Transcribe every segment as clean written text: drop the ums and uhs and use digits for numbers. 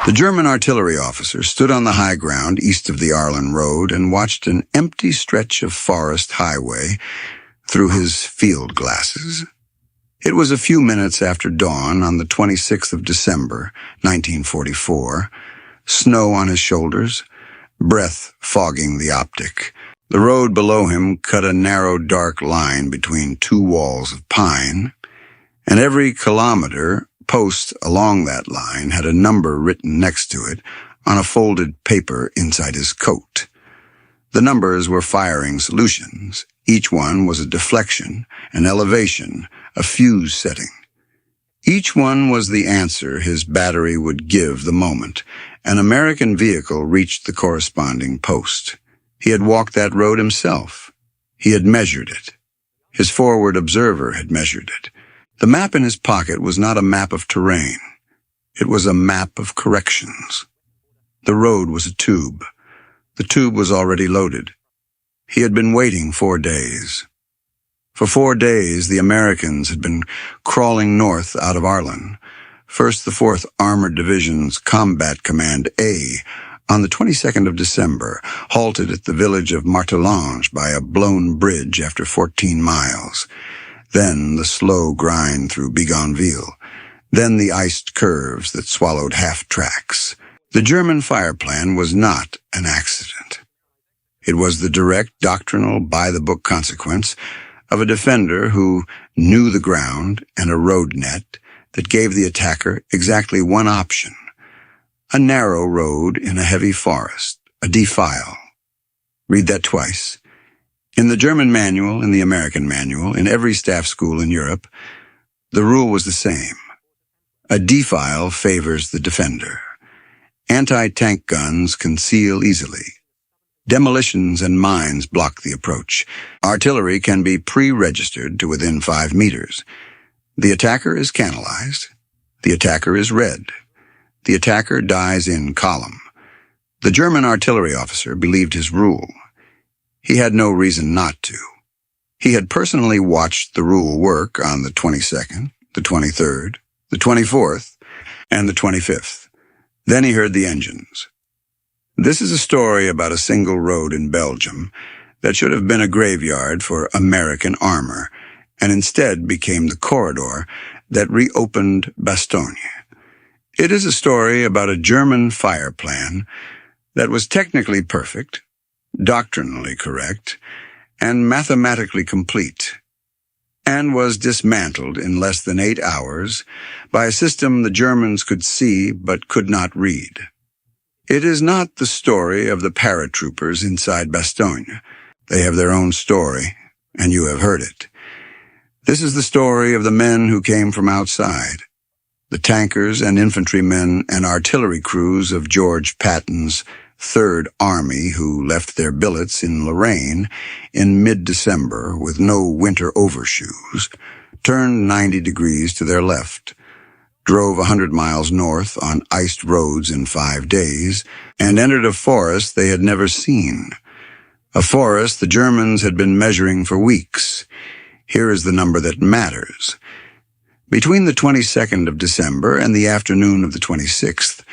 The German artillery officer stood on the high ground east of the Arlon road and watched an empty stretch of forest highway through his field glasses. It was a few minutes after dawn on the 26th of December, 1944, snow on his shoulders, breath fogging the optic. The road below him cut a narrow, dark line between two walls of pine, and every kilometer post along that line had a number written next to it on a folded paper inside his coat. The numbers were firing solutions. Each one was a deflection, an elevation, a fuse setting. Each one was the answer his battery would give the moment an American vehicle reached the corresponding post. He had walked that road himself. He had measured it. His forward observer had measured it. The map in his pocket was not a map of terrain. It was a map of corrections. The road was a tube. The tube was already loaded. He had been waiting 4 days. For 4 days, the Americans had been crawling north out of Arlon. First, the 4th Armored Division's Combat Command A, on the 22nd of December, halted at the village of Martelange by a blown bridge after 14 miles. Then the slow grind through Bigonville. Then the iced curves that swallowed half-tracks. The German fire plan was not an accident. It was the direct, doctrinal, by-the-book consequence of a defender who knew the ground and a road net that gave the attacker exactly one option: a narrow road in a heavy forest, a defile. Read that twice. In the German manual, in the American manual, in every staff school in Europe, the rule was the same. A defile favors the defender. Anti-tank guns conceal easily. Demolitions and mines block the approach. Artillery can be pre-registered to within 5 meters. The attacker is canalized. The attacker is read. The attacker dies in column. The German artillery officer believed his rule. He had no reason not to. He had personally watched the rule work on the 22nd, the 23rd, the 24th, and the 25th. Then he heard the engines. This is a story about a single road in Belgium that should have been a graveyard for American armor, and instead became the corridor that reopened Bastogne. It is a story about a German fire plan that was technically perfect, doctrinally correct, and mathematically complete, and was dismantled in less than 8 hours by a system the Germans could see but could not read. It is not the story of the paratroopers inside Bastogne. They have their own story, and you have heard it. This is the story of the men who came from outside, the tankers and infantrymen and artillery crews of George Patton's 3rd Army who left their billets in Lorraine in mid-December with no winter overshoes, turned 90 degrees to their left, drove 100 miles north on iced roads in 5 days, and entered a forest they had never seen. A forest the Germans had been measuring for weeks. Here is the number that matters. Between the 22nd of December and the afternoon of the 26th,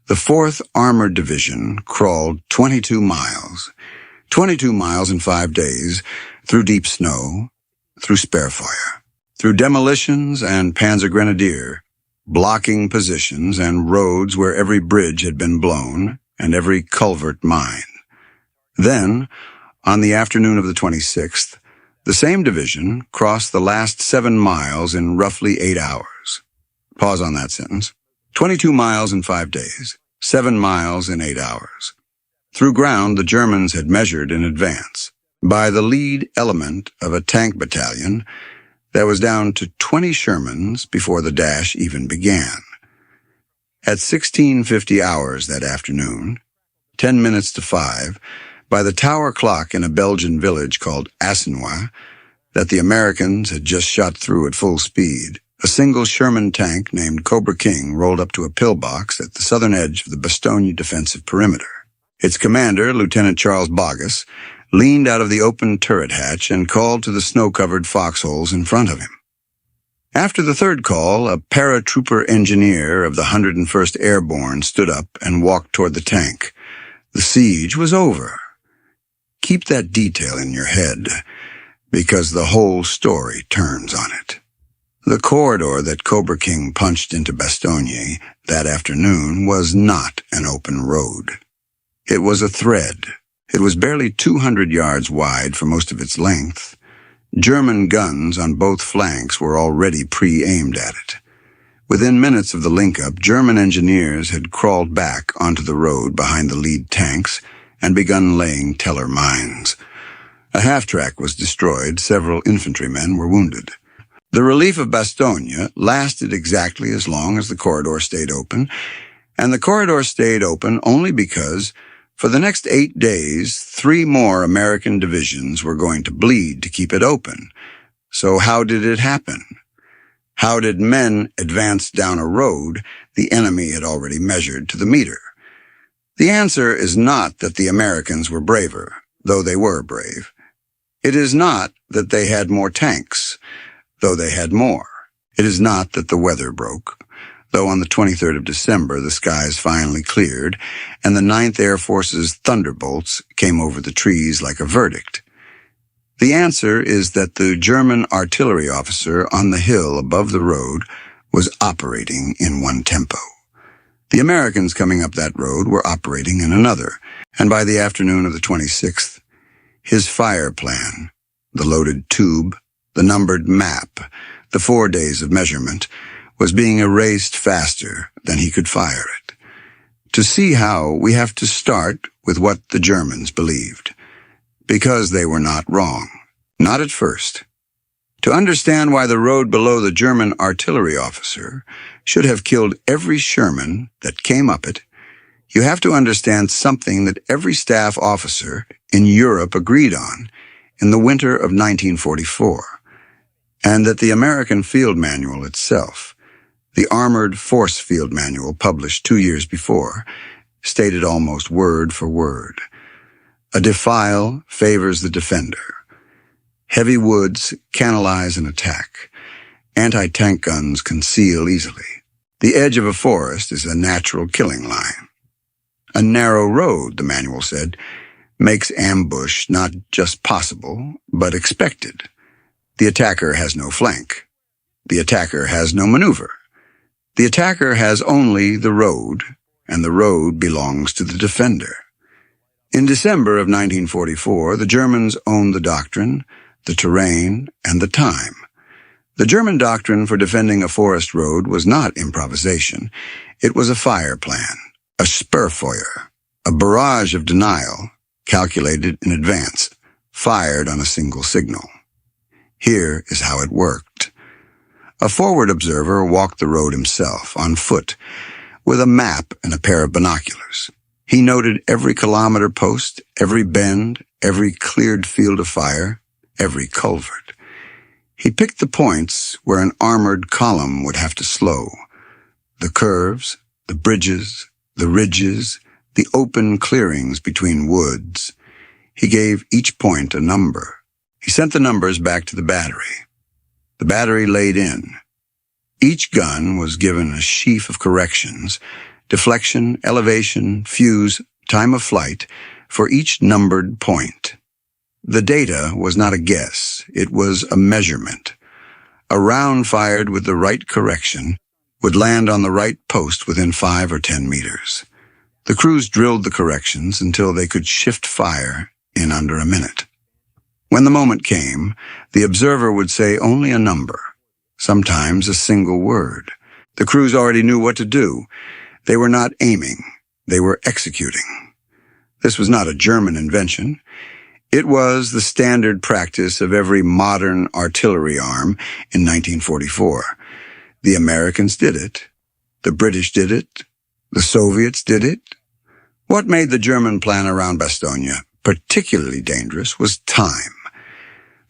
the 4th Armored Division crawled 22 miles. 22 miles in 5 days, through deep snow, through spare fire, through demolitions and Panzergrenadier, blocking positions and roads where every bridge had been blown and every culvert mined. Then, on the afternoon of the 26th, the same division crossed the last 7 miles in roughly 8 hours. Pause on that sentence. 22 miles in 5 days, 7 miles in 8 hours. Through ground the Germans had measured in advance, by the lead element of a tank battalion that was down to 20 Shermans before the dash even began. At 1650 hours that afternoon, 10 minutes to 5, by the tower clock in a Belgian village called Assenois, that the Americans had just shot through at full speed, a single Sherman tank named Cobra King rolled up to a pillbox at the southern edge of the Bastogne defensive perimeter. Its commander, Lieutenant Charles Bogus, leaned out of the open turret hatch and called to the snow-covered foxholes in front of him. After the third call, a paratrooper engineer of the 101st Airborne stood up and walked toward the tank. The siege was over. Keep that detail in your head, because the whole story turns on it. The corridor that Cobra King punched into Bastogne that afternoon was not an open road. It was a thread. It was barely 200 yards wide for most of its length. German guns on both flanks were already pre-aimed at it. Within minutes of the link-up, German engineers had crawled back onto the road behind the lead tanks and begun laying teller mines. A half-track was destroyed. Several infantrymen were wounded. The relief of Bastogne lasted exactly as long as the corridor stayed open, and the corridor stayed open only because, for the next 8 days, 3 more American divisions were going to bleed to keep it open. So how did it happen? How did men advance down a road the enemy had already measured to the meter? The answer is not that the Americans were braver, though they were brave. It is not that they had more tanks, though they had more. It is not that the weather broke, though on the 23rd of December the skies finally cleared and the 9th Air Force's thunderbolts came over the trees like a verdict. The answer is that the German artillery officer on the hill above the road was operating in one tempo. The Americans coming up that road were operating in another, and by the afternoon of the 26th, his fire plan, the loaded tube, the numbered map, the 4 days of measurement, was being erased faster than he could fire it. To see how, we have to start with what the Germans believed, because they were not wrong, not at first. To understand why the road below the German artillery officer should have killed every Sherman that came up it, you have to understand something that every staff officer in Europe agreed on in the winter of 1944, and that the American Field Manual itself, the Armored Force Field Manual published 2 years before, stated almost word for word. A defile favors the defender. Heavy woods canalize an attack. Anti-tank guns conceal easily. The edge of a forest is a natural killing line. A narrow road, the manual said, makes ambush not just possible, but expected. The attacker has no flank. The attacker has no maneuver. The attacker has only the road, and the road belongs to the defender. In December of 1944, the Germans owned the doctrine, the terrain, and the time. The German doctrine for defending a forest road was not improvisation. It was a fire plan, a Sperrfeuer, a barrage of denial, calculated in advance, fired on a single signal. Here is how it worked. A forward observer walked the road himself, on foot, with a map and a pair of binoculars. He noted every kilometer post, every bend, every cleared field of fire, every culvert. He picked the points where an armored column would have to slow. The curves, the bridges, the ridges, the open clearings between woods. He gave each point a number. He sent the numbers back to the battery. The battery laid in. Each gun was given a sheaf of corrections, deflection, elevation, fuse, time of flight, for each numbered point. The data was not a guess, it was a measurement. A round fired with the right correction would land on the right post within 5 or 10 meters. The crews drilled the corrections until they could shift fire in under a minute. When the moment came, the observer would say only a number, sometimes a single word. The crews already knew what to do. They were not aiming, they were executing. This was not a German invention. It was the standard practice of every modern artillery arm in 1944. The Americans did it. The British did it. The Soviets did it. What made the German plan around Bastogne particularly dangerous was time.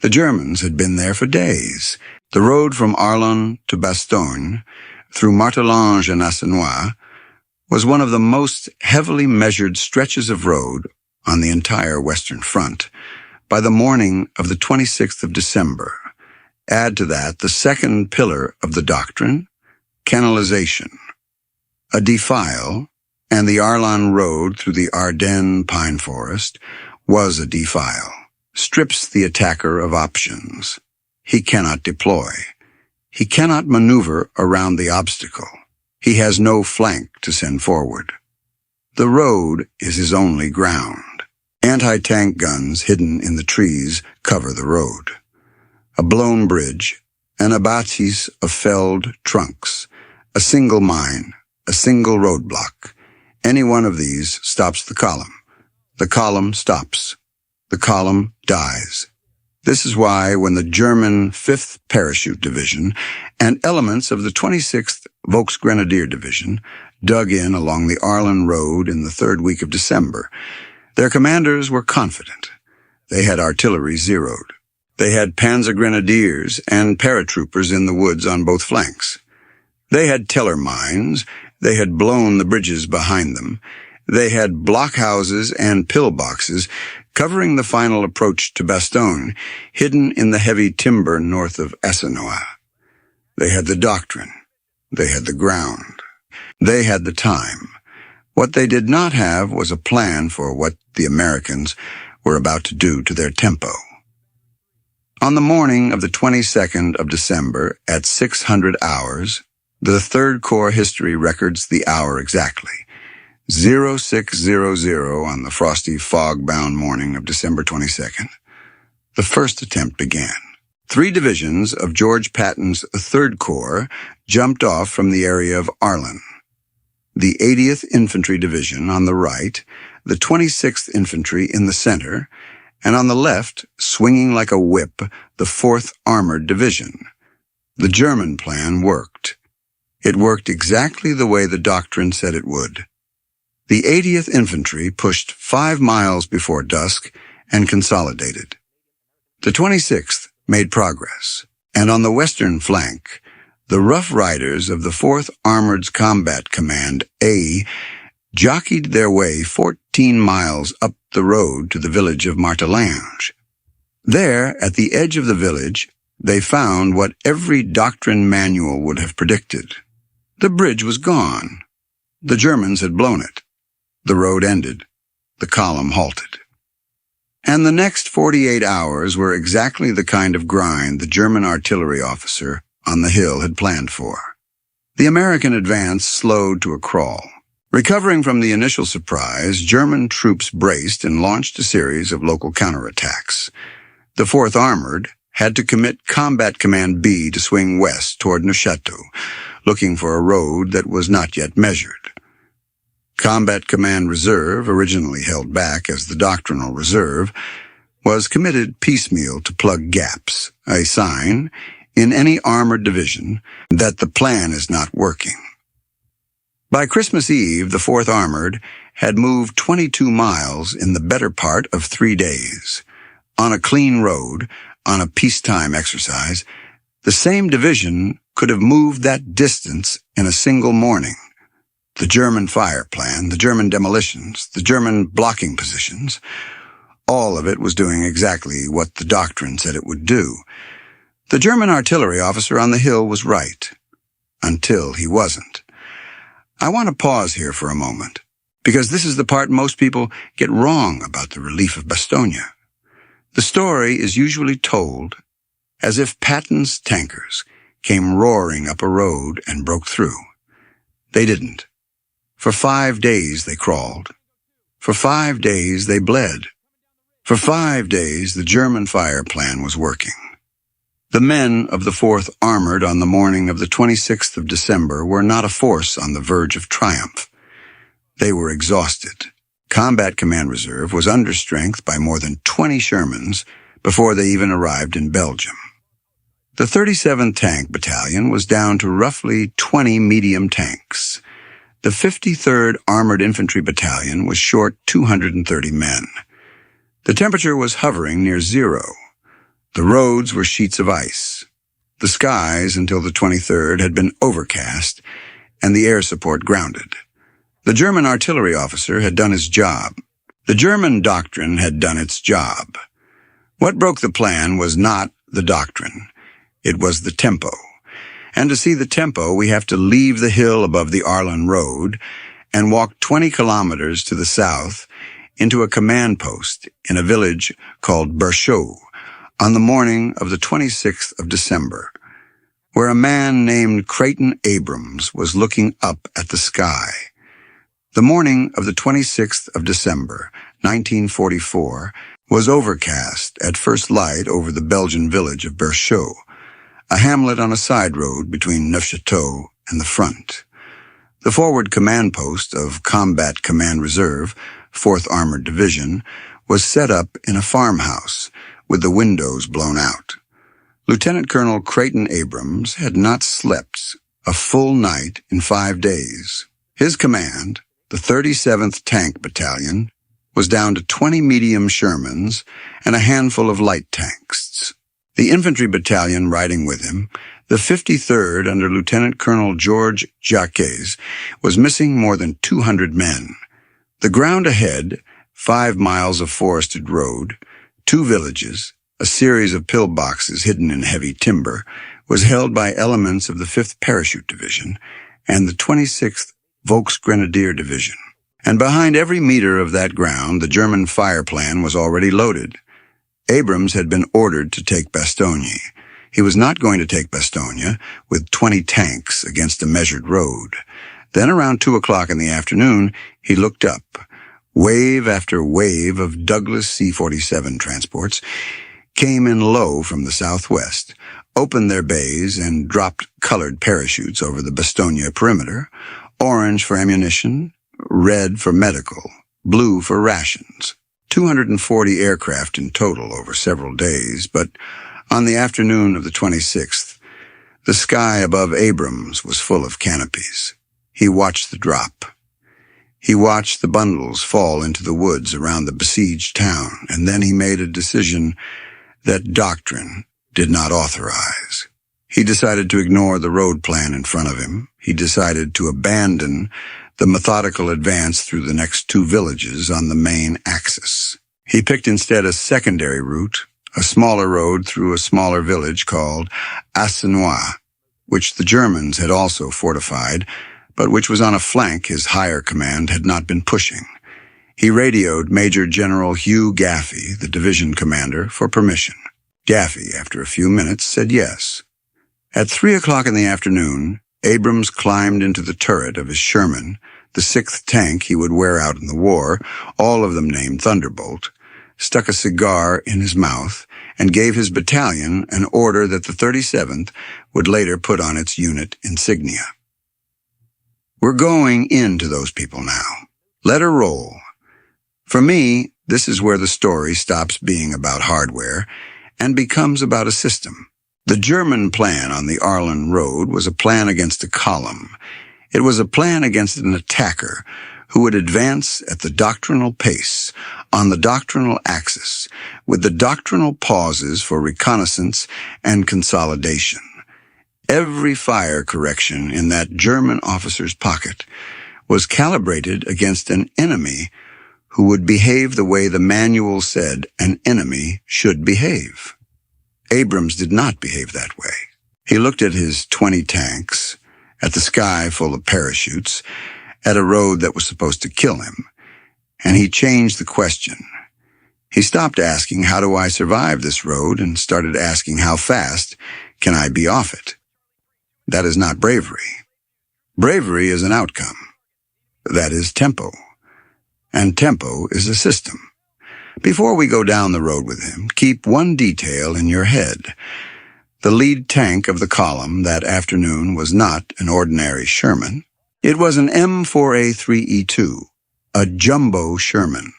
The Germans had been there for days. The road from Arlon to Bastogne, through Martelange and Assenois, was one of the most heavily measured stretches of road on the entire Western Front. By the morning of the 26th of December, Add to that the second pillar of the doctrine, canalization. A defile, and the Arlon road through the Ardennes pine forest was a defile, strips the attacker of options. He cannot deploy. He cannot maneuver around the obstacle. He has no flank to send forward. The road is his only ground. Anti-tank guns hidden in the trees cover the road. A blown bridge, an abatis of felled trunks, a single mine, a single roadblock. Any one of these stops the column. The column stops. The column dies. This is why when the German 5th Parachute Division and elements of the 26th Volksgrenadier Division dug in along the Arlon Road in the third week of December, their commanders were confident. They had artillery zeroed. They had panzer grenadiers and paratroopers in the woods on both flanks. They had teller mines. They had blown the bridges behind them. They had blockhouses and pillboxes covering the final approach to Bastogne, hidden in the heavy timber north of Assenois. They had the doctrine. They had the ground. They had the time. What they did not have was a plan for what the Americans were about to do to their tempo. On the morning of the 22nd of December at 600 hours, the Third Corps history records the hour exactly, 0600 on the frosty, fog-bound morning of December 22nd. The first attempt began. 3 divisions of George Patton's Third Corps jumped off from the area of Arlon. The 80th Infantry Division on the right, the 26th Infantry in the center, and on the left, swinging like a whip, the 4th Armored Division. The German plan worked. It worked exactly the way the doctrine said it would. The 80th Infantry pushed 5 miles before dusk and consolidated. The 26th made progress, and on the western flank, the Rough Riders of the 4th Armored's Combat Command, A, jockeyed their way 14 miles up the road to the village of Martelange. There, at the edge of the village, they found what every doctrine manual would have predicted. The bridge was gone. The Germans had blown it. The road ended. The column halted. And the next 48 hours were exactly the kind of grind the German artillery officer on the hill had planned for. The American advance slowed to a crawl. Recovering from the initial surprise, German troops braced and launched a series of local counterattacks. The 4th Armored had to commit Combat Command B to swing west toward Neufchâteau, looking for a road that was not yet measured. Combat Command Reserve, originally held back as the Doctrinal Reserve, was committed piecemeal to plug gaps, a sign, in any armored division, that the plan is not working. By Christmas Eve, the 4th Armored had moved 22 miles in the better part of 3 days. On a clean road, on a peacetime exercise, the same division could have moved that distance in a single morning. The German fire plan, the German demolitions, the German blocking positions, all of it was doing exactly what the doctrine said it would do. The German artillery officer on the hill was right, until he wasn't. I want to pause here for a moment, because this is the part most people get wrong about the relief of Bastogne. The story is usually told as if Patton's tankers came roaring up a road and broke through. They didn't. For 5 days they crawled. For 5 days they bled. For 5 days the German fire plan was working. The men of the 4th Armored on the morning of the 26th of December were not a force on the verge of triumph. They were exhausted. Combat Command Reserve was under strength by more than 20 Shermans before they even arrived in Belgium. The 37th Tank Battalion was down to roughly 20 medium tanks. The 53rd Armored Infantry Battalion was short 230 men. The temperature was hovering near zero. The roads were sheets of ice. The skies, until the 23rd, had been overcast, and the air support grounded. The German artillery officer had done his job. The German doctrine had done its job. What broke the plan was not the doctrine. It was the tempo. And to see the tempo, we have to leave the hill above the Arlon road and walk 20 kilometers to the south into a command post in a village called Bastogne on the morning of the 26th of December, where a man named Creighton Abrams was looking up at the sky. The morning of the 26th of December, 1944, was overcast at first light over the Belgian village of Bastogne, a hamlet on a side road between Neufchâteau and the front. The forward command post of Combat Command Reserve, 4th Armored Division, was set up in a farmhouse with the windows blown out. Lieutenant Colonel Creighton Abrams had not slept a full night in 5 days. His command, the 37th Tank Battalion, was down to 20 medium Shermans and a handful of light tanks. The infantry battalion riding with him, the 53rd under Lieutenant Colonel George Jacques, was missing more than 200 men. The ground ahead, 5 miles of forested road, 2 villages, a series of pillboxes hidden in heavy timber, was held by elements of the 5th Parachute Division and the 26th Volksgrenadier Division. And behind every meter of that ground, the German fire plan was already loaded. Abrams had been ordered to take Bastogne. He was not going to take Bastogne with 20 tanks against a measured road. Then around 2 o'clock in the afternoon, he looked up. Wave after wave of Douglas C-47 transports came in low from the southwest, opened their bays, and dropped colored parachutes over the Bastogne perimeter, orange for ammunition, red for medical, blue for rations. 240 aircraft in total over several days, but on the afternoon of the 26th, the sky above Abrams was full of canopies. He watched the drop. He watched the bundles fall into the woods around the besieged town, and then he made a decision that doctrine did not authorize. He decided to ignore the road plan in front of him. He decided to abandon the methodical advance through the next 2 villages on the main axis. He picked instead a secondary route, a smaller road through a smaller village called Bastogne, which the Germans had also fortified, but which was on a flank his higher command had not been pushing. He radioed Major General Hugh Gaffey, the division commander, for permission. Gaffey, after a few minutes, said yes. At 3 o'clock in the afternoon, Abrams climbed into the turret of his Sherman, the 6th tank he would wear out in the war, all of them named Thunderbolt, stuck a cigar in his mouth, and gave his battalion an order that the 37th would later put on its unit insignia. We're going into those people now. Let her roll. For me, this is where the story stops being about hardware and becomes about a system. The German plan on the Arlon Road was a plan against a column. It was a plan against an attacker who would advance at the doctrinal pace, on the doctrinal axis, with the doctrinal pauses for reconnaissance and consolidation. Every fire correction in that German officer's pocket was calibrated against an enemy who would behave the way the manual said an enemy should behave. Abrams did not behave that way. He looked at his 20 tanks, at the sky full of parachutes, at a road that was supposed to kill him, and he changed the question. He stopped asking, how do I survive this road, and started asking, how fast can I be off it? That is not bravery. Bravery is an outcome. That is tempo. And tempo is a system. Before we go down the road with him, keep one detail in your head. The lead tank of the column that afternoon was not an ordinary Sherman. It was an M4A3E2, a jumbo Sherman,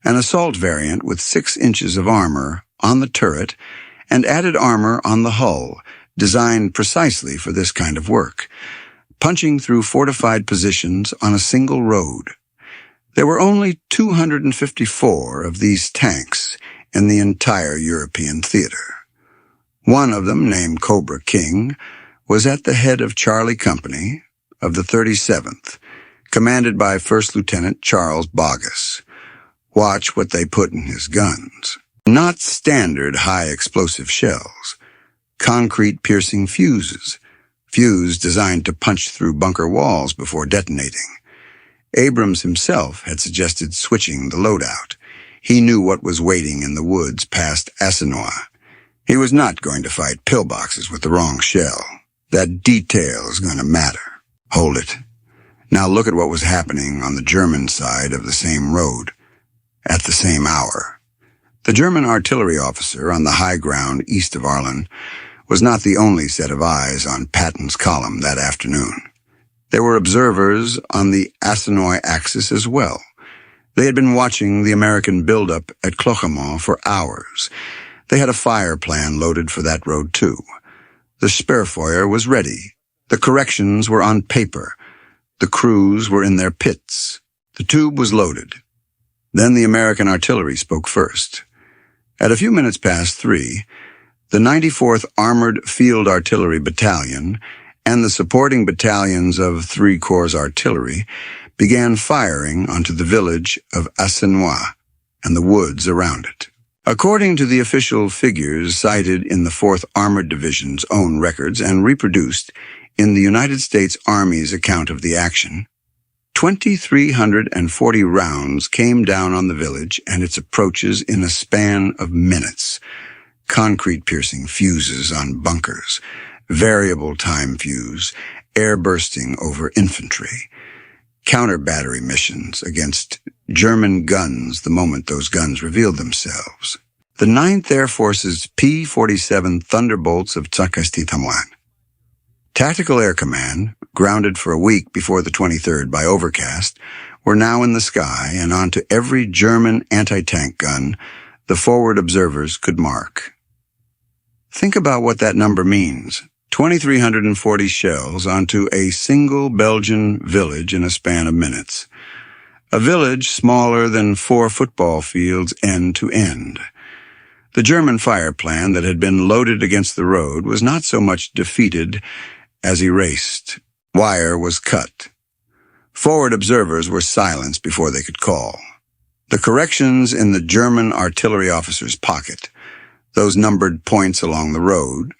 an assault variant with 6 inches of armor on the turret and added armor on the hull, designed precisely for this kind of work, punching through fortified positions on a single road. There were only 254 of these tanks in the entire European theater. One of them, named Cobra King, was at the head of Charlie Company of the 37th, commanded by 1st Lieutenant Charles Boggess. Watch what they put in his guns. Not standard high-explosive shells. concrete-piercing fuses, fuse designed to punch through bunker walls before detonating. Abrams himself had suggested switching the loadout. He knew what was waiting in the woods past Assinois. He was not going to fight pillboxes with the wrong shell. That detail is going to matter. Hold it. Now look at what was happening on the German side of the same road, at the same hour. The German artillery officer on the high ground east of Arlon was not the only set of eyes on Patton's column that afternoon. There were observers on the Assinois axis as well. They had been watching the American buildup at Clochemont for hours. They had a fire plan loaded for that road too. The Sperrfeuer was ready. The corrections were on paper. The crews were in their pits. The tube was loaded. Then the American artillery spoke first. At a few minutes past 3, the 94th Armored Field Artillery Battalion and the supporting battalions of 3 Corps Artillery began firing onto the village of Assinois and the woods around it. According to the official figures cited in the 4th Armored Division's own records and reproduced in the United States Army's account of the action, 2,340 rounds came down on the village and its approaches in a span of minutes. Concrete-piercing fuses on bunkers, variable time fuse, air bursting over infantry, counter-battery missions against German guns the moment those guns revealed themselves. The 9th Air Force's P-47 Thunderbolts of Tsakasti-Tamwan. Tactical Air Command, grounded for a week before the 23rd by overcast, were now in the sky and onto every German anti-tank gun the forward observers could mark. Think about what that number means. 2,340 shells onto a single Belgian village in a span of minutes. A village smaller than 4 football fields end to end. The German fire plan that had been loaded against the road was not so much defeated as erased. Wire was cut. Forward observers were silenced before they could call. The corrections in the German artillery officer's pocket, those numbered points along the road,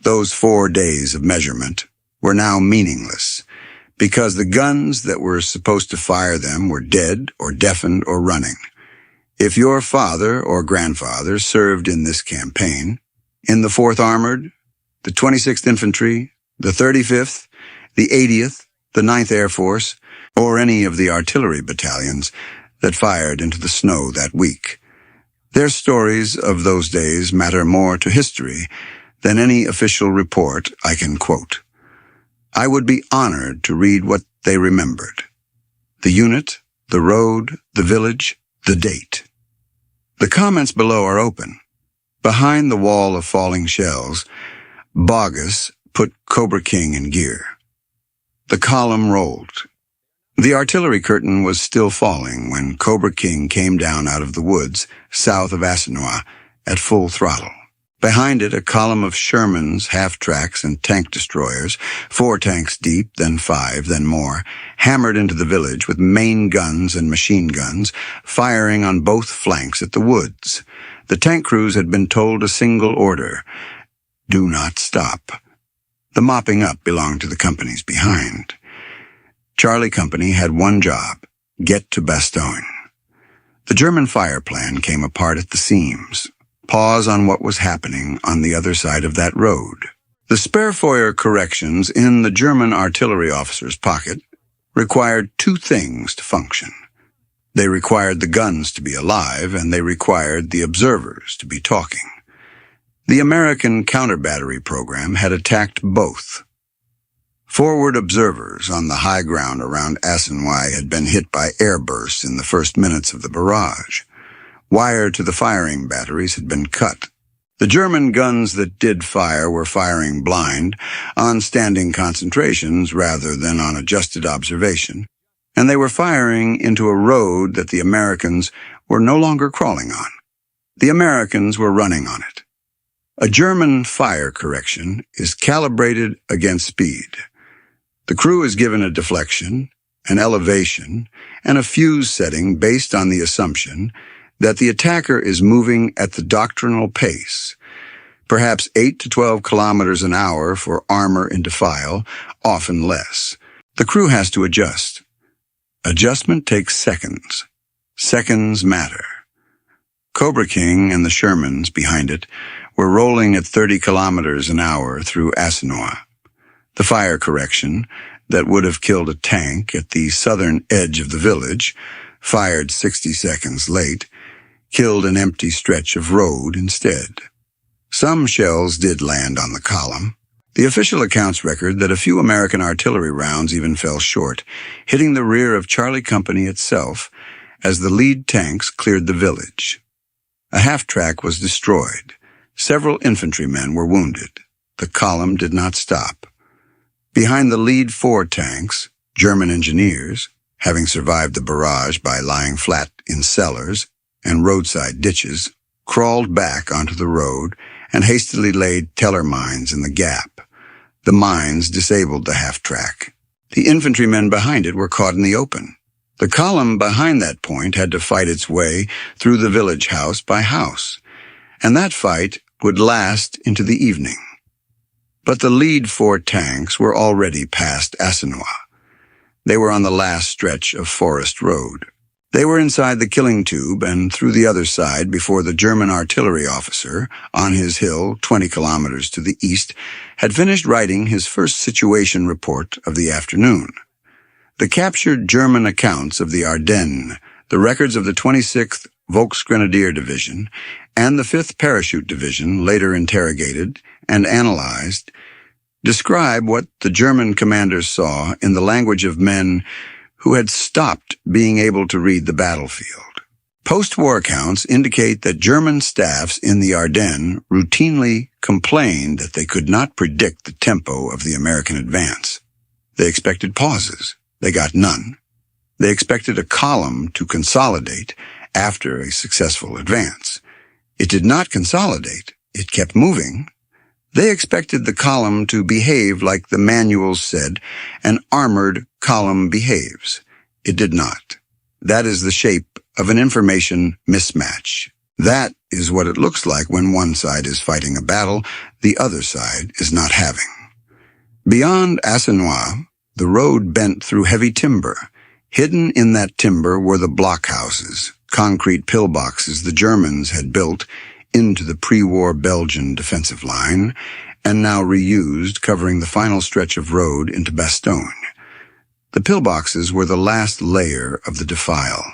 those 4 days of measurement, were now meaningless, because the guns that were supposed to fire them were dead or deafened or running. If your father or grandfather served in this campaign, in the 4th Armored, the 26th Infantry, the 35th, the 80th, the 9th Air Force, or any of the artillery battalions that fired into the snow that week, their stories of those days matter more to history than any official report I can quote. I would be honored to read what they remembered. The unit, the road, the village, the date. The comments below are open. Behind the wall of falling shells, Bogus put Cobra King in gear. The column rolled. The artillery curtain was still falling when Cobra King came down out of the woods south of Assinois at full throttle. Behind it, a column of Shermans, half-tracks, and tank destroyers, 4 tanks deep, then 5, then more, hammered into the village with main guns and machine guns, firing on both flanks at the woods. The tank crews had been told a single order: do not stop. The mopping up belonged to the companies behind. Charlie Company had one job: get to Bastogne. The German fire plan came apart at the seams. Pause on what was happening on the other side of that road. The Sperrfeuer corrections in the German artillery officer's pocket required 2 things to function. They required the guns to be alive, and they required the observers to be talking. The American counter-battery program had attacked both. Forward observers on the high ground around Assinois had been hit by air bursts in the first minutes of the barrage. Wire to the firing batteries had been cut. The German guns that did fire were firing blind, on standing concentrations rather than on adjusted observation, and they were firing into a road that the Americans were no longer crawling on. The Americans were running on it. A German fire correction is calibrated against speed. The crew is given a deflection, an elevation, and a fuse setting based on the assumption that the attacker is moving at the doctrinal pace. perhaps 8 to 12 kilometers an hour for armor in defile, often less. The crew has to adjust. Adjustment takes seconds. Seconds matter. Cobra King and the Shermans behind it were rolling at 30 kilometers an hour through Bastogne. The fire correction that would have killed a tank at the southern edge of the village, fired 60 seconds late, killed an empty stretch of road instead. Some shells did land on the column. The official accounts record that a few American artillery rounds even fell short, hitting the rear of Charlie Company itself as the lead tanks cleared the village. A half-track was destroyed. Several infantrymen were wounded. The column did not stop. Behind the lead 4 tanks, German engineers, having survived the barrage by lying flat in cellars and roadside ditches, crawled back onto the road and hastily laid teller mines in the gap. The mines disabled the half-track. The infantrymen behind it were caught in the open. The column behind that point had to fight its way through the village house by house, and that fight would last into the evening. But the lead 4 tanks were already past Bastogne. They were on the last stretch of forest road. They were inside the killing tube and through the other side before the German artillery officer, on his hill 20 kilometers to the east, had finished writing his first situation report of the afternoon. The captured German accounts of the Ardennes, the records of the 26th Volksgrenadier Division, and the 5th Parachute Division, later interrogated and analyzed, describe what the German commanders saw in the language of men who had stopped being able to read the battlefield. Post-war accounts indicate that German staffs in the Ardennes routinely complained that they could not predict the tempo of the American advance. They expected pauses. They got none. They expected a column to consolidate after a successful advance. It did not consolidate. It kept moving. They expected the column to behave like the manuals said an armored column behaves. It did not. That is the shape of an information mismatch. That is what it looks like when one side is fighting a battle the other side is not having. Beyond Bastogne, the road bent through heavy timber. Hidden in that timber were the blockhouses, concrete pillboxes the Germans had built into the pre-war Belgian defensive line, and now reused, covering the final stretch of road into Bastogne. The pillboxes were the last layer of the defile.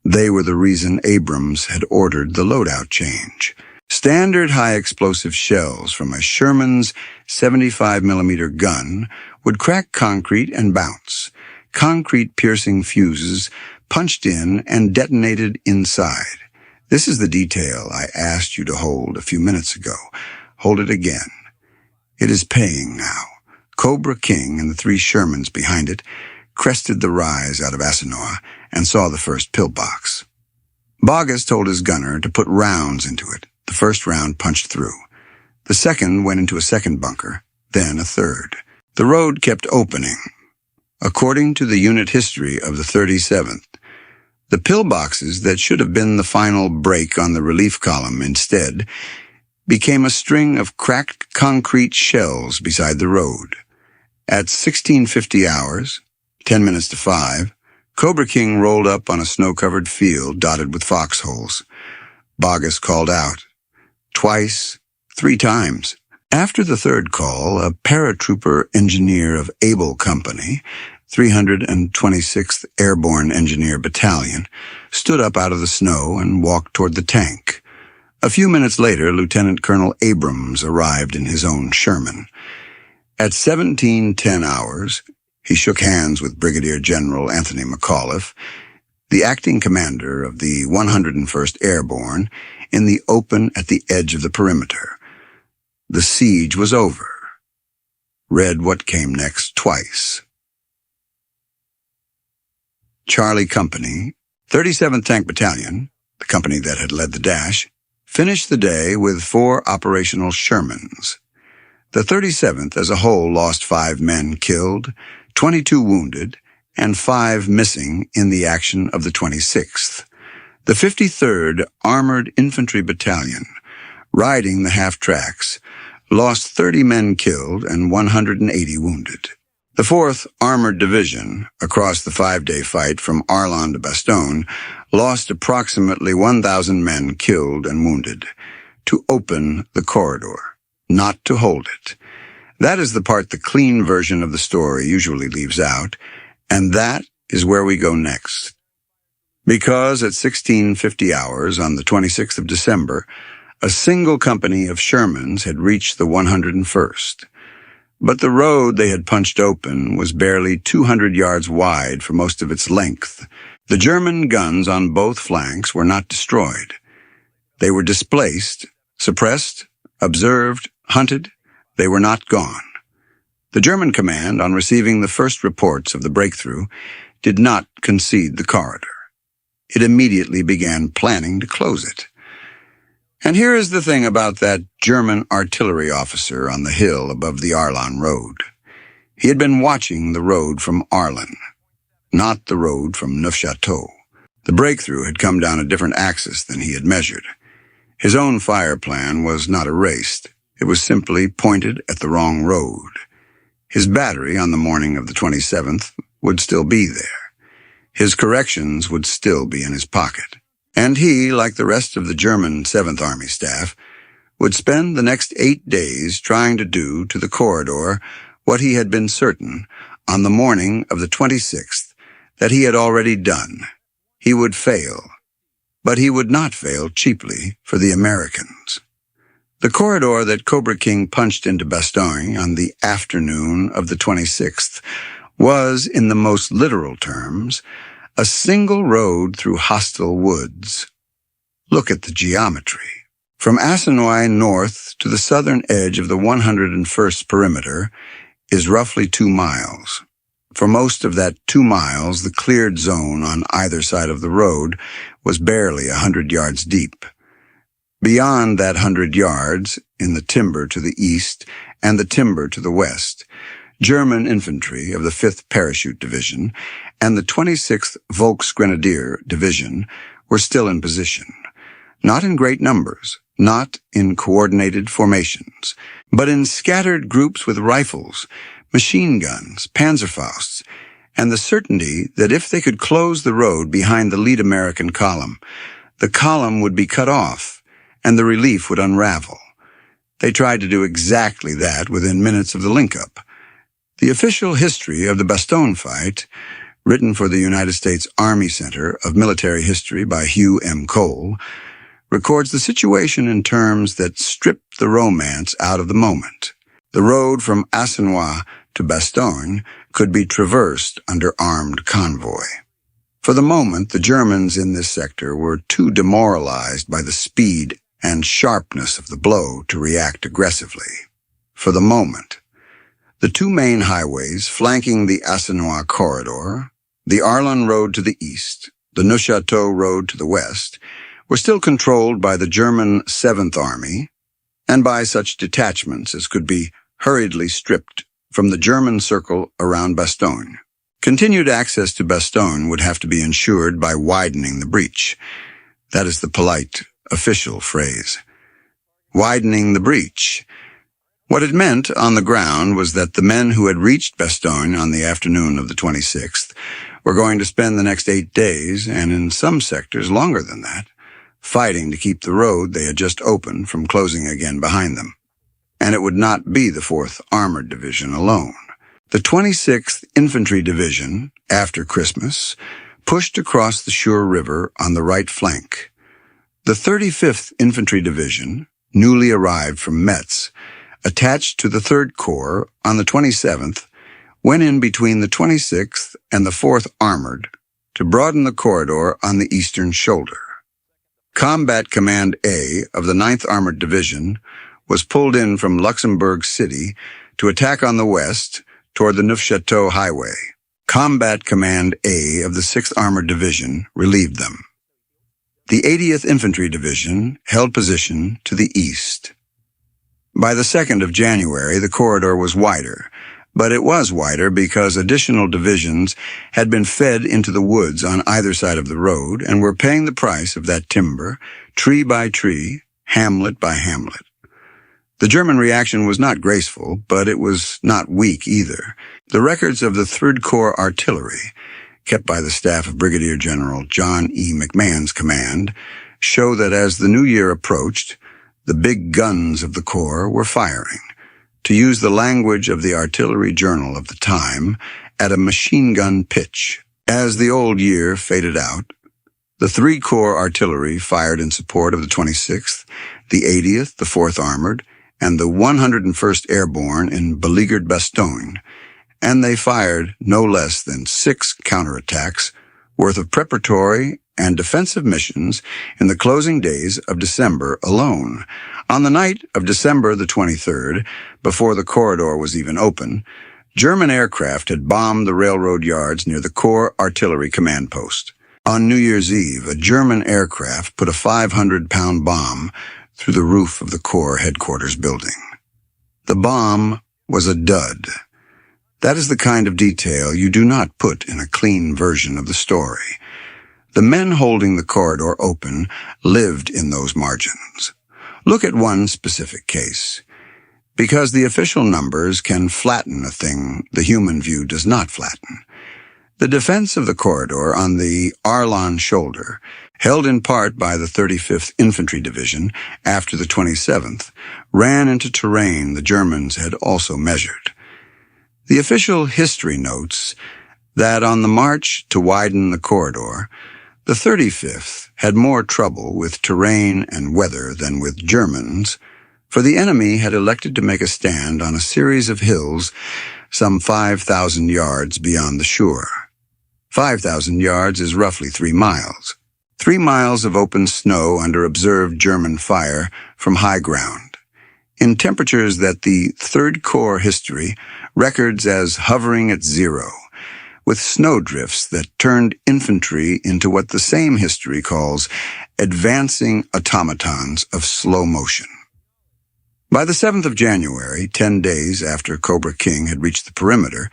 They were the reason Abrams had ordered the loadout change. Standard high-explosive shells from a Sherman's 75mm gun would crack concrete and bounce. Concrete-piercing fuses punched in and detonated inside. This is the detail I asked you to hold a few minutes ago. Hold it again. It is paying now. Cobra King and the 3 Shermans behind it crested the rise out of Bastogne and saw the first pillbox. Bogus told his gunner to put rounds into it. The first round punched through. The second went into a second bunker, then a third. The road kept opening. According to the unit history of the 37th, the pillboxes that should have been the final break on the relief column instead became a string of cracked concrete shells beside the road. At 1650 hours, 10 minutes to 5, Cobra King rolled up on a snow-covered field dotted with foxholes. Bogus called out. Twice, 3 times. After the third call, a paratrooper engineer of Able Company, 326th Airborne Engineer Battalion, stood up out of the snow and walked toward the tank. A few minutes later, Lieutenant Colonel Abrams arrived in his own Sherman. At 1710 hours, he shook hands with Brigadier General Anthony McAuliffe, the acting commander of the 101st Airborne, in the open at the edge of the perimeter. The siege was over. Read what came next twice. Charlie Company, 37th Tank Battalion, the company that had led the dash, finished the day with 4 operational Shermans. The 37th as a whole lost 5 men killed, 22 wounded, and 5 missing in the action of the 26th. The 53rd Armored Infantry Battalion, riding the half-tracks, lost 30 men killed and 180 wounded. The 4th Armored Division, across the 5-day fight from Arlon to Bastogne, lost approximately 1,000 men killed and wounded, to open the corridor, not to hold it. That is the part the clean version of the story usually leaves out, and that is where we go next. Because at 1650 hours on the 26th of December, a single company of Shermans had reached the 101st. But the road they had punched open was barely 200 yards wide for most of its length. The German guns on both flanks were not destroyed. They were displaced, suppressed, observed, hunted. They were not gone. The German command, on receiving the first reports of the breakthrough, did not concede the corridor. It immediately began planning to close it. And here is the thing about that German artillery officer on the hill above the Arlon road. He had been watching the road from Arlon, not the road from Neufchâteau. The breakthrough had come down a different axis than he had measured. His own fire plan was not erased. It was simply pointed at the wrong road. His battery on the morning of the 27th would still be there. His corrections would still be in his pocket. And he, like the rest of the German 7th Army staff, would spend the next 8 days trying to do to the corridor what he had been certain, on the morning of the 26th, that he had already done. He would fail, but he would not fail cheaply for the Americans. The corridor that Cobra King punched into Bastogne on the afternoon of the 26th was, in the most literal terms, a single road through hostile woods. Look at the geometry. From Airborne north to the southern edge of the 101st perimeter is roughly 2 miles. For most of that 2 miles, the cleared zone on either side of the road was barely 100 yards deep. Beyond that 100 yards, in the timber to the east and the timber to the west, German infantry of the 5th Parachute Division and the 26th Volksgrenadier Division were still in position, not in great numbers, not in coordinated formations, but in scattered groups with rifles, machine guns, Panzerfausts, and the certainty that if they could close the road behind the lead American column, the column would be cut off and the relief would unravel. They tried to do exactly that within minutes of the link-up. The official history of the Bastogne fight, written for the United States Army Center of Military History by Hugh M. Cole, records the situation in terms that strip the romance out of the moment. The road from Airborne to Bastogne could be traversed under armed convoy. For the moment, the Germans in this sector were too demoralized by the speed and sharpness of the blow to react aggressively. For the moment. The 2 main highways flanking the Airborne corridor, the Arlon road to the east, the Neufchâteau road to the west, were still controlled by the German 7th Army and by such detachments as could be hurriedly stripped from the German circle around Bastogne. Continued access to Bastogne would have to be ensured by widening the breach. That is the polite, official phrase. Widening the breach. What it meant on the ground was that the men who had reached Bastogne on the afternoon of the 26th were going to spend the next 8 days, and in some sectors longer than that, fighting to keep the road they had just opened from closing again behind them. And it would not be the 4th Armored Division alone. The 26th Infantry Division, after Christmas, pushed across the Schur River on the right flank. The 35th Infantry Division, newly arrived from Metz, attached to the 3rd Corps on the 27th, went in between the 26th and the 4th Armored to broaden the corridor on the eastern shoulder. Combat Command A of the 9th Armored Division was pulled in from Luxembourg City to attack on the west toward the Neufchâteau Highway. Combat Command A of the 6th Armored Division relieved them. The 80th Infantry Division held position to the east. By the 2nd of January, the corridor was wider, but it was wider because additional divisions had been fed into the woods on either side of the road and were paying the price of that timber, tree by tree, hamlet by hamlet. The German reaction was not graceful, but it was not weak either. The records of the 3rd Corps Artillery, kept by the staff of Brigadier General John E. McMahon's command, show that as the new year approached, the big guns of the Corps were firing, to use the language of the artillery journal of the time, at a machine gun pitch. As the old year faded out, the 3 Corps Artillery fired in support of the 26th, the 80th, the 4th Armored, and the 101st Airborne in beleaguered Bastogne, and they fired no less than 6 counterattacks worth of preparatory and defensive missions in the closing days of December alone. On the night of December the 23rd, before the corridor was even open, German aircraft had bombed the railroad yards near the Corps Artillery Command Post. On New Year's Eve, a German aircraft put a 500-pound bomb through the roof of the Corps headquarters building. The bomb was a dud. That is the kind of detail you do not put in a clean version of the story. The men holding the corridor open lived in those margins. Look at one specific case. Because the official numbers can flatten a thing the human view does not flatten. The defense of the corridor on the Arlon shoulder, held in part by the 35th Infantry Division after the 27th, ran into terrain the Germans had also measured. The official history notes that on the march to widen the corridor, the 35th had more trouble with terrain and weather than with Germans, for the enemy had elected to make a stand on a series of hills some 5,000 yards beyond the shore. 5,000 yards is roughly 3 miles. 3 miles of open snow under observed German fire from high ground. In temperatures that the 3rd Corps history records as hovering at 0, with snowdrifts that turned infantry into what the same history calls advancing automatons of slow motion. By the 7th of January, 10 days after Cobra King had reached the perimeter,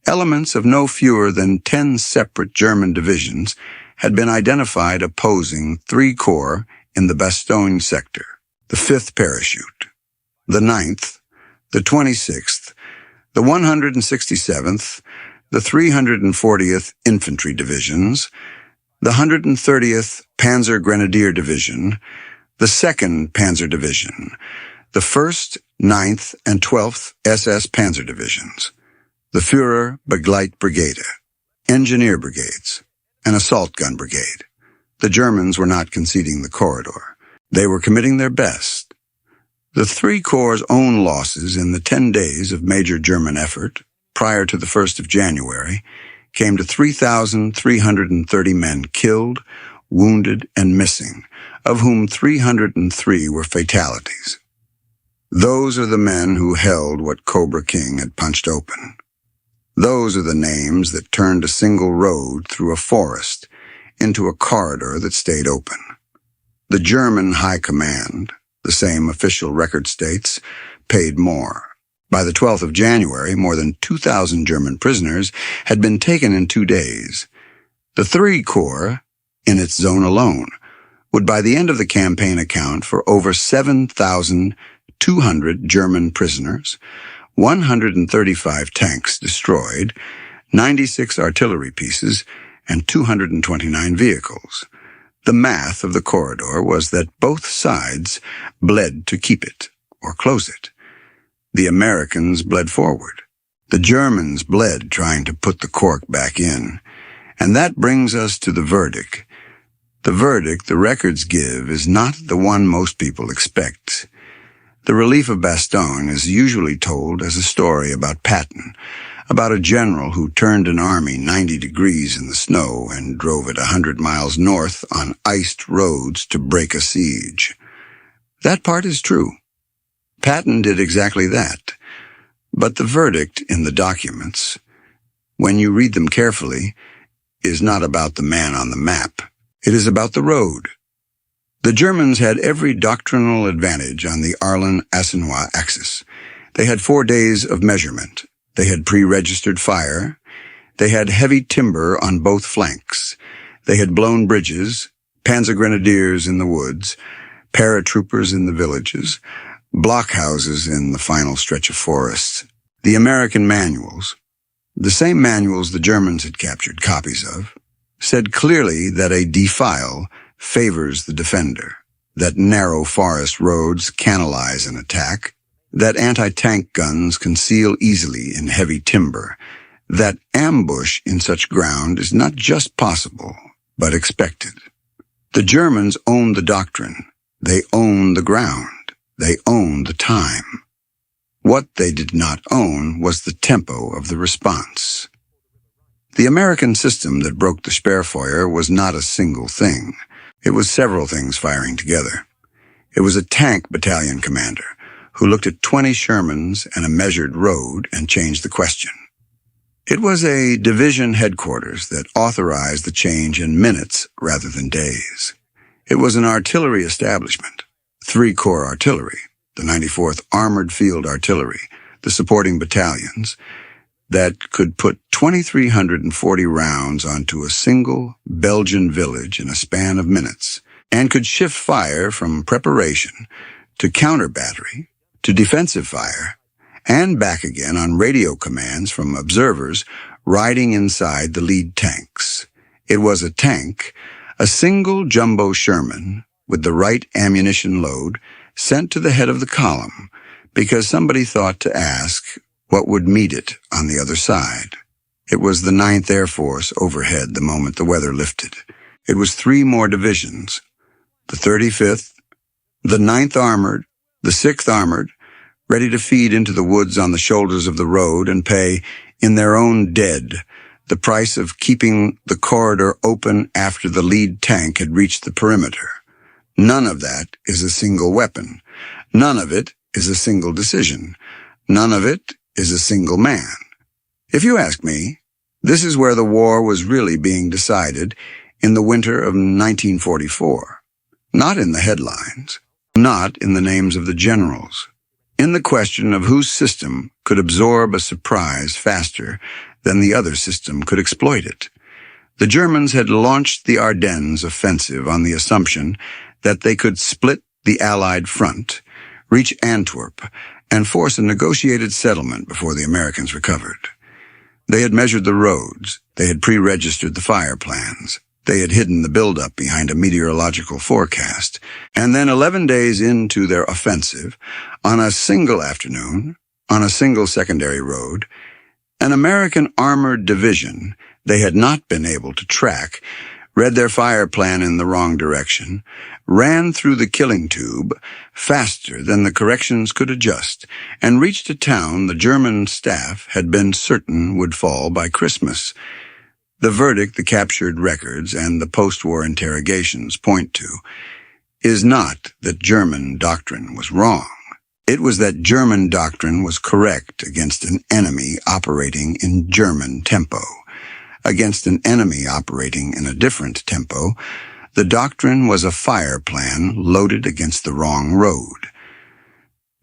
elements of no fewer than 10 separate German divisions had been identified opposing 3 corps in the Bastogne sector: the 5th Parachute, the 9th, the 26th, the 167th, the 340th Infantry Divisions, the 130th Panzer Grenadier Division, the 2nd Panzer Division, the 1st, 9th, and 12th SS Panzer Divisions, the Führer Begleit Brigade, Engineer Brigades, and Assault Gun Brigade. The Germans were not conceding the corridor. They were committing their best. The 3 Corps' own losses in the 10 days of major German effort, prior to the 1st of January, came to 3,330 men killed, wounded, and missing, of whom 303 were fatalities. Those are the men who held what Cobra King had punched open. Those are the names that turned a single road through a forest into a corridor that stayed open. The German High Command, the same official record states, paid more. By the 12th of January, more than 2,000 German prisoners had been taken in 2 days. The 3 Corps, in its zone alone, would by the end of the campaign account for over 7,200 German prisoners, 135 tanks destroyed, 96 artillery pieces, and 229 vehicles. The math of the corridor was that both sides bled to keep it or close it. The Americans bled forward. The Germans bled trying to put the cork back in. And that brings us to the verdict. The verdict the records give is not the one most people expect. The relief of Bastogne is usually told as a story about Patton, about a general who turned an army 90 degrees in the snow and drove it 100 miles north on iced roads to break a siege. That part is true. Patton did exactly that. But the verdict in the documents, when you read them carefully, is not about the man on the map. It is about the road. The Germans had every doctrinal advantage on the Arlon-Assenois axis. They had 4 days of measurement. They had pre-registered fire. They had heavy timber on both flanks. They had blown bridges, panzer grenadiers in the woods, paratroopers in the villages, blockhouses in the final stretch of forests, the American manuals, the same manuals the Germans had captured copies of, said clearly that a defile favors the defender, that narrow forest roads canalize an attack, that anti-tank guns conceal easily in heavy timber, that ambush in such ground is not just possible, but expected. The Germans owned the doctrine. They owned the ground. They owned the time. What they did not own was the tempo of the response. The American system that broke the Sperrfeuer was not a single thing. It was several things firing together. It was a tank battalion commander who looked at 20 Shermans and a measured road and changed the question. It was a division headquarters that authorized the change in minutes rather than days. It was an artillery establishment, 3-corps artillery, the 94th Armored Field Artillery, the supporting battalions, that could put 2,340 rounds onto a single Belgian village in a span of minutes, and could shift fire from preparation to counter battery to defensive fire, and back again on radio commands from observers riding inside the lead tanks. It was a tank, a single jumbo Sherman with the right ammunition load sent to the head of the column because somebody thought to ask what would meet it on the other side. It was the 9th Air Force overhead the moment the weather lifted. It was 3 more divisions, the 35th, the 9th Armored, the 6th Armored, ready to feed into the woods on the shoulders of the road and pay, in their own dead, the price of keeping the corridor open after the lead tank had reached the perimeter. None of that is a single weapon. None of it is a single decision. None of it is a single man. If you ask me, this is where the war was really being decided in the winter of 1944. Not in the headlines, not in the names of the generals. In the question of whose system could absorb a surprise faster than the other system could exploit it. The Germans had launched the Ardennes offensive on the assumption that they could split the Allied front, reach Antwerp, and force a negotiated settlement before the Americans recovered. They had measured the roads. They had pre-registered the fire plans. They had hidden the buildup behind a meteorological forecast. And then 11 days into their offensive, on a single afternoon, on a single secondary road, an American armored division they had not been able to track read their fire plan in the wrong direction, ran through the killing tube faster than the corrections could adjust, and reached a town the German staff had been certain would fall by Christmas. The verdict the captured records and the post-war interrogations point to is not that German doctrine was wrong. It was that German doctrine was correct against an enemy operating in German tempo. Against an enemy operating in a different tempo, the doctrine was a fire plan loaded against the wrong road.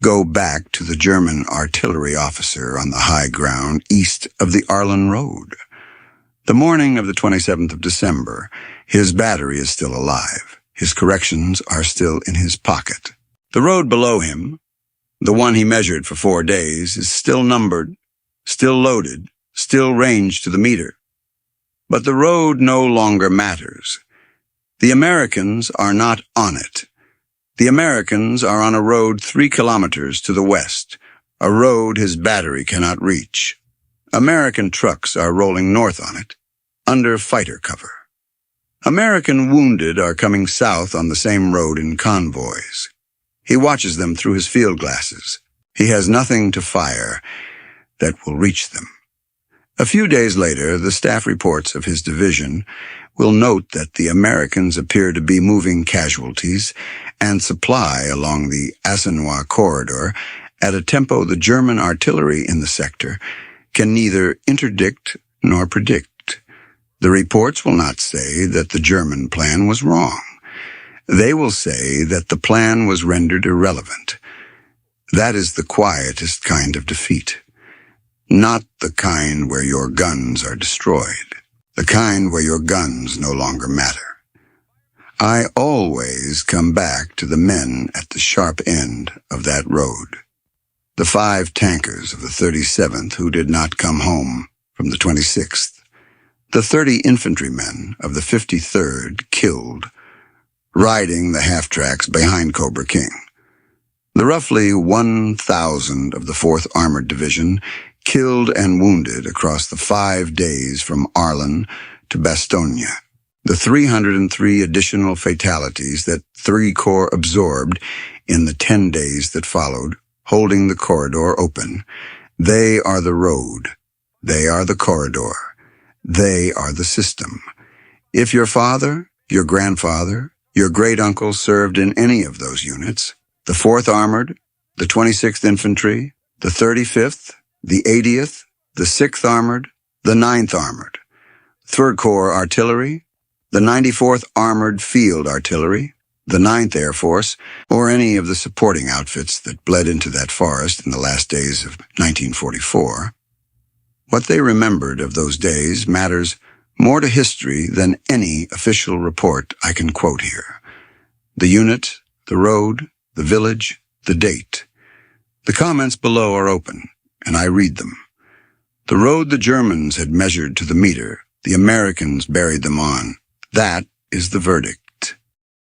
Go back to the German artillery officer on the high ground east of the Arlon road. The morning of the 27th of December, his battery is still alive. His corrections are still in his pocket. The road below him, the one he measured for 4 days, is still numbered, still loaded, still ranged to the meter. But the road no longer matters. The Americans are not on it. The Americans are on a road 3 kilometers to the west, a road his battery cannot reach. American trucks are rolling north on it, under fighter cover. American wounded are coming south on the same road in convoys. He watches them through his field glasses. He has nothing to fire that will reach them. A few days later, the staff reports of his division will note that the Americans appear to be moving casualties and supply along the Assenois corridor at a tempo the German artillery in the sector can neither interdict nor predict. The reports will not say that the German plan was wrong. They will say that the plan was rendered irrelevant. That is the quietest kind of defeat. Not the kind where your guns are destroyed. The kind where your guns no longer matter. I always come back to the men at the sharp end of that road. The 5 tankers of the 37th who did not come home from the 26th. The 30 infantrymen of the 53rd killed, riding the half-tracks behind Cobra King. The roughly 1,000 of the 4th Armored Division killed and wounded across the 5 days from Arlon to Bastogne. The 303 additional fatalities that 3 Corps absorbed in the 10 days that followed, holding the corridor open. They are the road. They are the corridor. They are the system. If your father, your grandfather, your great-uncle served in any of those units, the 4th Armored, the 26th Infantry, the 35th, the 80th, the 6th Armored, the 9th Armored, 3rd Corps Artillery, the 94th Armored Field Artillery, the 9th Air Force, or any of the supporting outfits that bled into that forest in the last days of 1944. What they remembered of those days matters more to history than any official report I can quote here. The unit, the road, the village, the date. The comments below are open, and I read them. The road the Germans had measured to the meter, the Americans buried them on. That is the verdict.